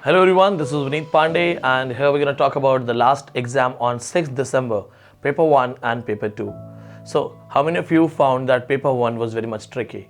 Hello everyone, this is Vineet Pandey and here we're going to talk about the last exam on 6th December, paper 1 and paper 2. So, how many of you found that paper 1 was very much tricky?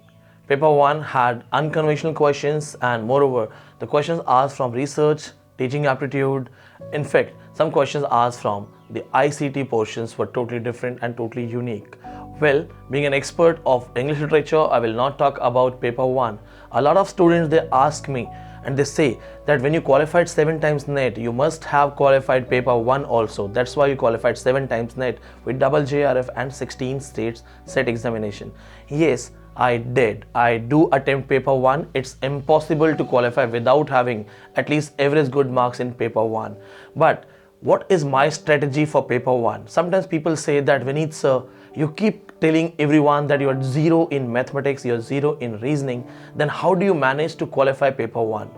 Paper 1 had unconventional questions and moreover, the questions asked from research, teaching aptitude. In fact, some questions asked from the ICT portions were totally different and totally unique. Well, being an expert of English literature, I will not talk about paper 1. A lot of students, they ask me and they say that when you qualified 7 times net, you must have qualified paper 1 also. That's why you qualified 7 times net with double JRF and 16 states set examination. Yes, I did. I do attempt paper 1. It's impossible to qualify without having at least average good marks in paper 1. But what is my strategy for paper 1? Sometimes people say that Vineet sir, you keep telling everyone that you're 0 in mathematics, you're 0 in reasoning, then how do you manage to qualify paper 1?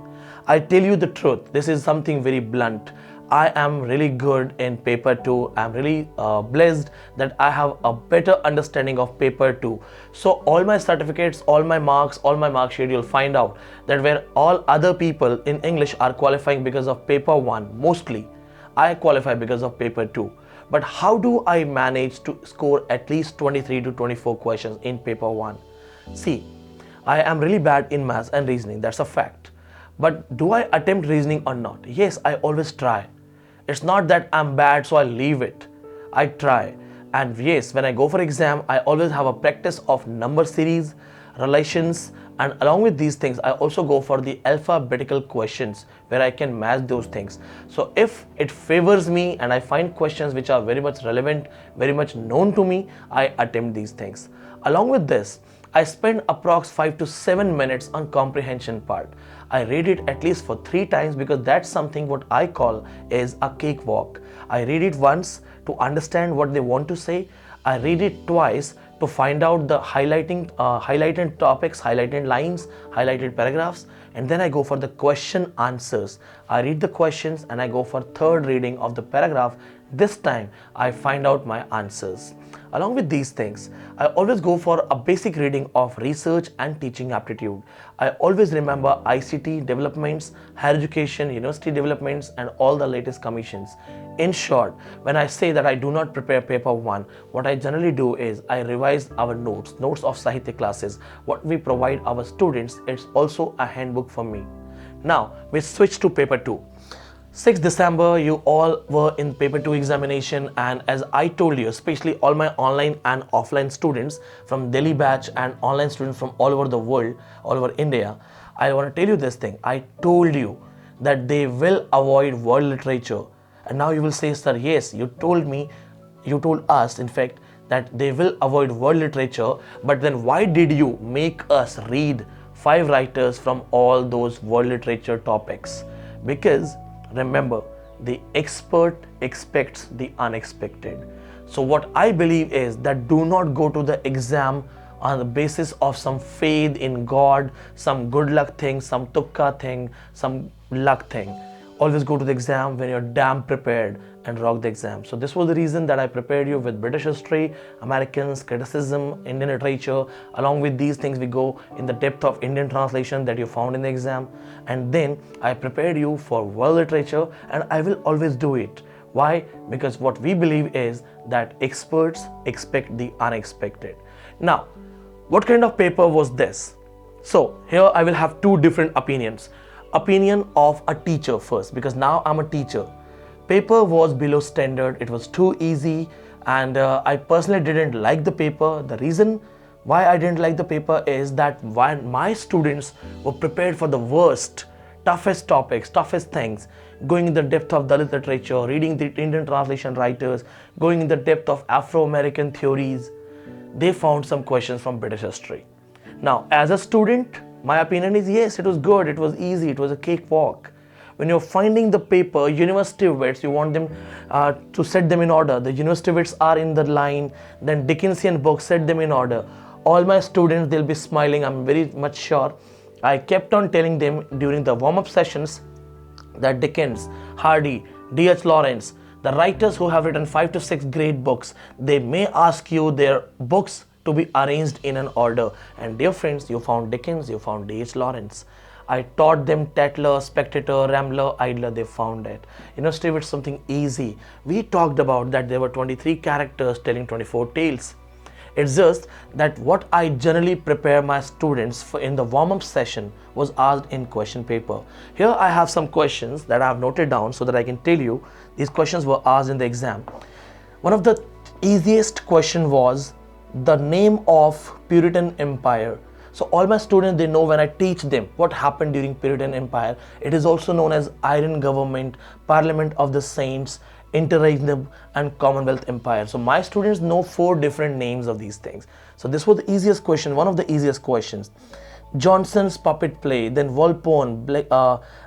I tell you the truth, this is something very blunt. I am really good in paper 2. I'm really blessed that I have a better understanding of paper 2. So all my certificates, all my marks, all my mark sheet, you'll find out that where all other people in English are qualifying because of paper 1, mostly I qualify because of paper 2. But how do I manage to score at least 23 to 24 questions in paper 1? See, I am really bad in maths and reasoning, that's a fact. But do I attempt reasoning or not? Yes, I always try. It's not that I'm bad so I leave it. I try. And yes, when I go for exam, I always have a practice of number series, relations, and along with these things, I also go for the alphabetical questions where I can match those things. So if it favors me and I find questions which are very much relevant, very much known to me, I attempt these things. Along with this, I spend approx 5 to 7 minutes on comprehension part. I read it at least for 3 times because that's something what I call is a cakewalk. I read it once to understand what they want to say. I read it twice to find out the highlighted topics, highlighted lines, highlighted paragraphs, and then I go for the question answers. I read the questions and I go for third reading of the paragraph. This time I find out my answers. Along with these things, I always go for a basic reading of research and teaching aptitude. I always remember ICT developments, higher education, university developments, and all the latest commissions. In short, when I say that I do not prepare paper 1, what I generally do is I revise our notes of Sahitya classes. What we provide our students, it's also a handbook for me. Now, we switch to paper 2. 6th December, you all were in paper 2 examination, and as I told you, especially all my online and offline students from Delhi batch and online students from all over the world, all over India, I want to tell you this thing. I told you that they will avoid world literature. And now you will say, sir, yes, you told us, in fact, that they will avoid world literature, but then why did you make us read 5 writers from all those world literature topics? Because remember, the expert expects the unexpected. So what I believe is that do not go to the exam on the basis of some faith in God, some good luck thing, some tukka thing, some luck thing. Always go to the exam when you're damn prepared and rock the exam. So this was the reason that I prepared you with British history, Americans, criticism, Indian literature. Along with these things, we go in the depth of Indian translation that you found in the exam. And then I prepared you for world literature, and I will always do it. Why? Because what we believe is that experts expect the unexpected. Now, what kind of paper was this? So here I will have 2 different opinions. Opinion of a teacher first, because now I'm a teacher. Paper was below standard, it was too easy, and I personally didn't like the paper. The reason why I didn't like the paper is that my students were prepared for the worst, toughest topics, toughest things, going in the depth of Dalit literature, reading the Indian translation writers, going in the depth of Afro-American theories. They found some questions from British history. Now, as a student, my opinion is yes, it was good, it was easy, it was a cakewalk. When you're finding the paper, university wits, you want them to set them in order. The university wits are in the line, then Dickensian books, set them in order. All my students, they'll be smiling, I'm very much sure. I kept on telling them during the warm-up sessions that Dickens, Hardy, D.H. Lawrence, the writers who have written 5 to 6 great books, they may ask you their books to be arranged in an order. And dear friends, you found Dickens, you found D.H. Lawrence. I taught them Tatler, Spectator, Rambler, Idler. They found it. Steve, it's something easy. We talked about that there were 23 characters telling 24 tales. It's just that what I generally prepare my students for in the warm-up session was asked in question paper. Here I have some questions that I have noted down so that I can tell you these questions were asked in the exam. One of the easiest question was the name of Puritan Empire. So all my students, they know when I teach them what happened during Puritan Empire. It is also known as Iron Government, Parliament of the Saints, Interregnum and Commonwealth Empire. So my students know 4 different names of these things. So this was the easiest question, one of the easiest questions. Johnson's puppet play, then Volpone,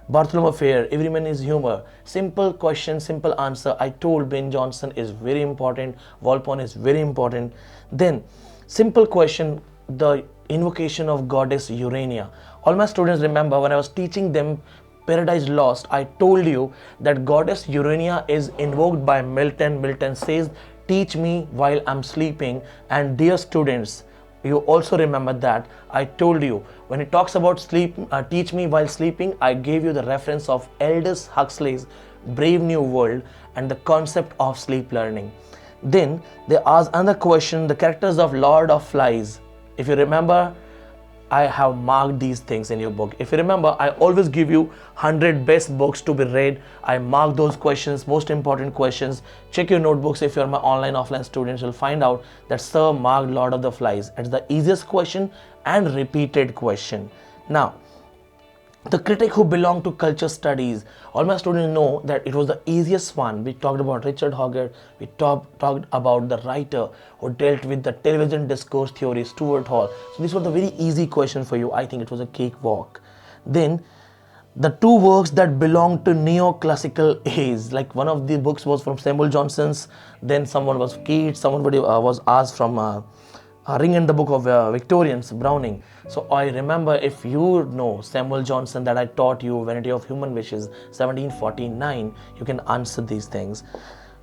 Bartholomew Fair, Everyman is Humor. Simple question, simple answer. I told Ben Jonson is very important, Volpone is very important. Then simple question, the invocation of goddess Urania. All my students remember when I was teaching them Paradise Lost, I told you that goddess Urania is invoked by Milton. Milton says, teach me while I'm sleeping. And dear students, you also remember that I told you when he talks about sleep, teach me while sleeping, I gave you the reference of Aldous Huxley's Brave New World and the concept of sleep learning. Then they asked another question, the characters of Lord of Flies. If you remember, I have marked these things in your book. If you remember, I always give you 100 best books to be read. I mark those questions, most important questions. Check your notebooks. If you're my online, offline students, you'll find out that Sir marked Lord of the Flies. It's the easiest question and repeated question. Now, the critic who belonged to culture studies, all my students know that it was the easiest one. We talked about Richard Hoggart. We talked about the writer who dealt with the television discourse theory, Stuart Hall. So these were the very easy question for you. I think it was a cakewalk. Then the 2 works that belong to neoclassical age, like one of the books was from Samuel Johnson's, then someone was Keats, someone was asked from Ring and the Book of Victorians, Browning. So I remember, if you know Samuel Johnson that I taught you Vanity of Human Wishes 1749, you can answer these things.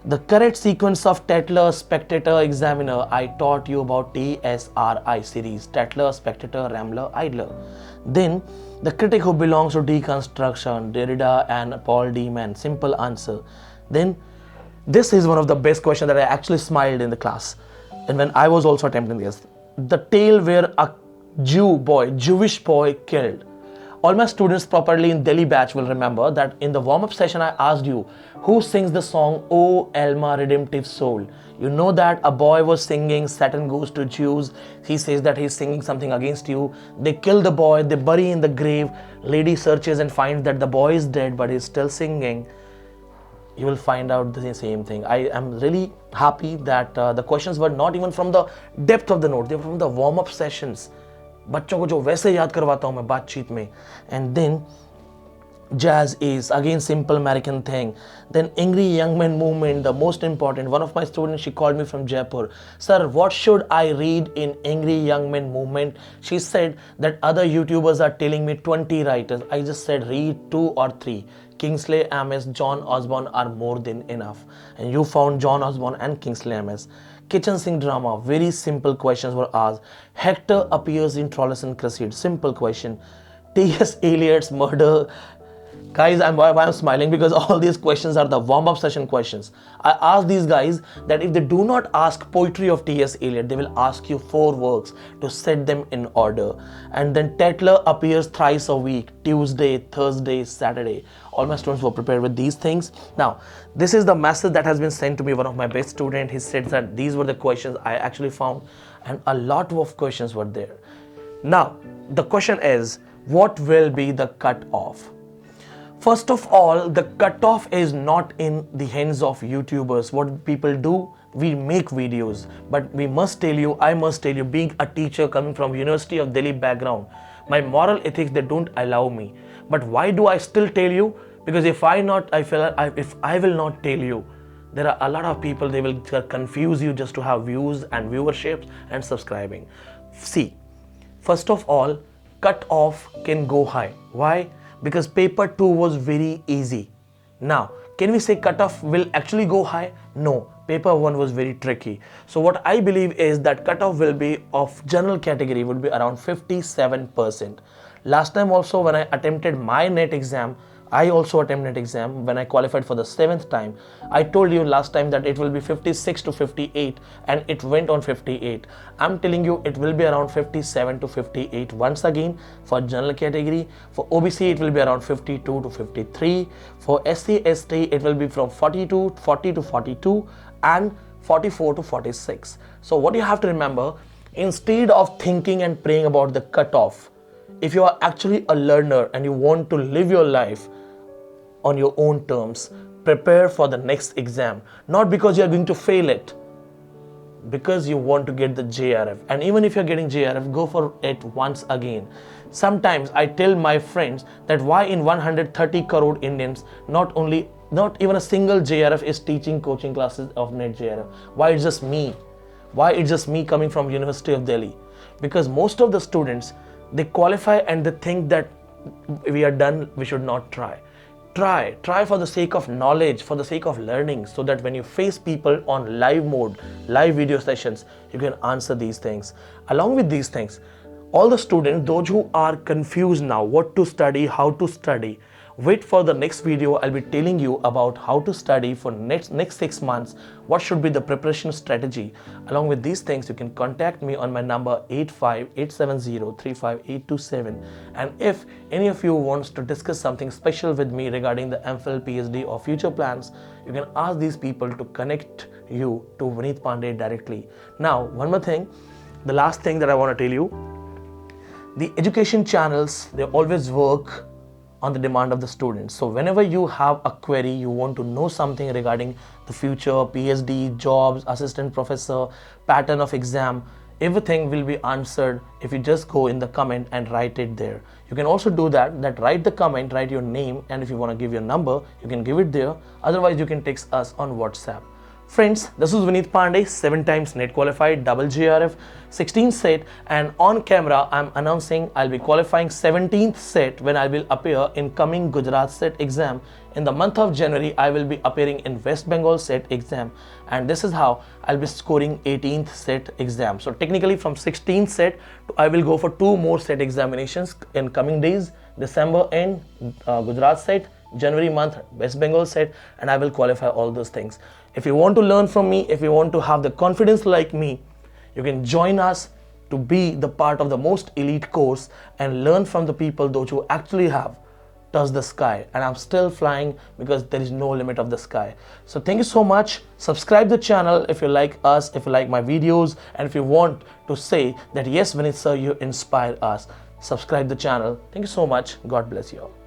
The correct sequence of Tatler, Spectator, Examiner, I taught you about TSRI series, Tatler, Spectator, Rambler, Idler. Then the critic who belongs to deconstruction, Derrida and Paul Deman, simple answer. Then this is one of the best questions that I actually smiled in the class. And when I was also attempting this, the tale where a Jewish boy killed. All my students properly in Delhi batch will remember that in the warm-up session I asked you, who sings the song O Alma Redemptive Soul? You know that a boy was singing Satan Goes to Jews. He says that he's singing something against you. They kill the boy, they bury in the grave. Lady searches and finds that the boy is dead but he's still singing. You will find out the same thing. I am really happy that the questions were not even from the depth of the note. They were from the warm-up sessions. बच्चों को जो वैसे याद करवाता हूँ मैं बातचीत में. And then jazz is again simple American thing. Then angry young men movement, the most important. One of my students, she called me from Jaipur. Sir, what should I read in angry young men movement? She said that other YouTubers are telling me 20 writers. I just said read 2 or 3. Kingsley Amis, John Osborne are more than enough. And you found John Osborne and Kingsley Amis. Kitchen sink drama, very simple questions were asked. Hector appears in Troilus and Cressida, simple question. T.S. Eliot's murder. Guys, why I'm smiling because all these questions are the warm-up session questions. I asked these guys that if they do not ask poetry of T.S. Eliot, they will ask you 4 works to set them in order. And then Tatler appears thrice a week, Tuesday, Thursday, Saturday. All my students were prepared with these things. Now, this is the message that has been sent to me, one of my best students. He said that these were the questions I actually found and a lot of questions were there. Now, the question is, what will be the cutoff? First of all, the cutoff is not in the hands of YouTubers. What people do, we make videos. But I must tell you, being a teacher coming from University of Delhi background, my moral ethics, they don't allow me. But why do I still tell you? Because if I will not tell you, there are a lot of people, they will confuse you just to have views and viewerships and subscribing. See, first of all, cutoff can go high. Why? Because paper 2 was very easy. Now, can we say cutoff will actually go high? No, paper 1 was very tricky. So what I believe is that cutoff will be of general category would be around 57%. Last time also when I attempted my NET exam, I also attempted NET exam when I qualified for the 7th time. I told you last time that it will be 56 to 58 and it went on 58. I'm telling you it will be around 57 to 58 once again for general category. For OBC it will be around 52 to 53. For SC ST it will be from 40 to 42 and 44 to 46. So what you have to remember, instead of thinking and praying about the cutoff, if you are actually a learner and you want to live your life on your own terms, prepare for the next exam. Not because you are going to fail it, because you want to get the JRF. And even if you're getting JRF, go for it once again. Sometimes I tell my friends that why in 130 crore Indians, not even a single JRF is teaching coaching classes of NET JRF. Why it's just me? Why it's just me coming from University of Delhi? Because most of the students, they qualify and they think that we are done, we should not try. Try for the sake of knowledge, for the sake of learning, so that when you face people on live mode, live video sessions, you can answer these things. Along with these things, all the students, those who are confused now, what to study, how to study, wait for the next video. I'll be telling you about how to study for next 6 months, what should be the preparation strategy. Along with these things, you can contact me on my number 8587035827. And if any of you wants to discuss something special with me regarding the MPhil, PhD or future plans, you can ask these people to connect you to Vineet Pandey directly. Now, one more thing, the last thing that I want to tell you, the education channels, they always work on the demand of the students. So whenever you have a query, you want to know something regarding the future, PhD, jobs, assistant professor, pattern of exam, everything will be answered if you just go in the comment and write it there. You can also do that write the comment, write your name, and if you want to give your number, you can give it there. Otherwise, you can text us on WhatsApp. Friends, this is Vineet Pandey, 7 times NET qualified, double JRF, 16th set, and on camera I'm announcing I'll be qualifying 17th set when I will appear in coming Gujarat set exam. In the month of January, I will be appearing in West Bengal set exam, and this is how I'll be scoring 18th set exam. So technically from 16th set, I will go for 2 more set examinations in coming days, December in Gujarat set, January month West Bengal set, and I will qualify all those things. If you want to learn from me, if you want to have the confidence like me, you can join us to be the part of the most elite course and learn from the people those who actually have touched the sky. And I'm still flying because there is no limit of the sky. So thank you so much. Subscribe the channel if you like us, if you like my videos, and if you want to say that yes, Vineet sir, you inspire us. Subscribe the channel. Thank you so much. God bless you all.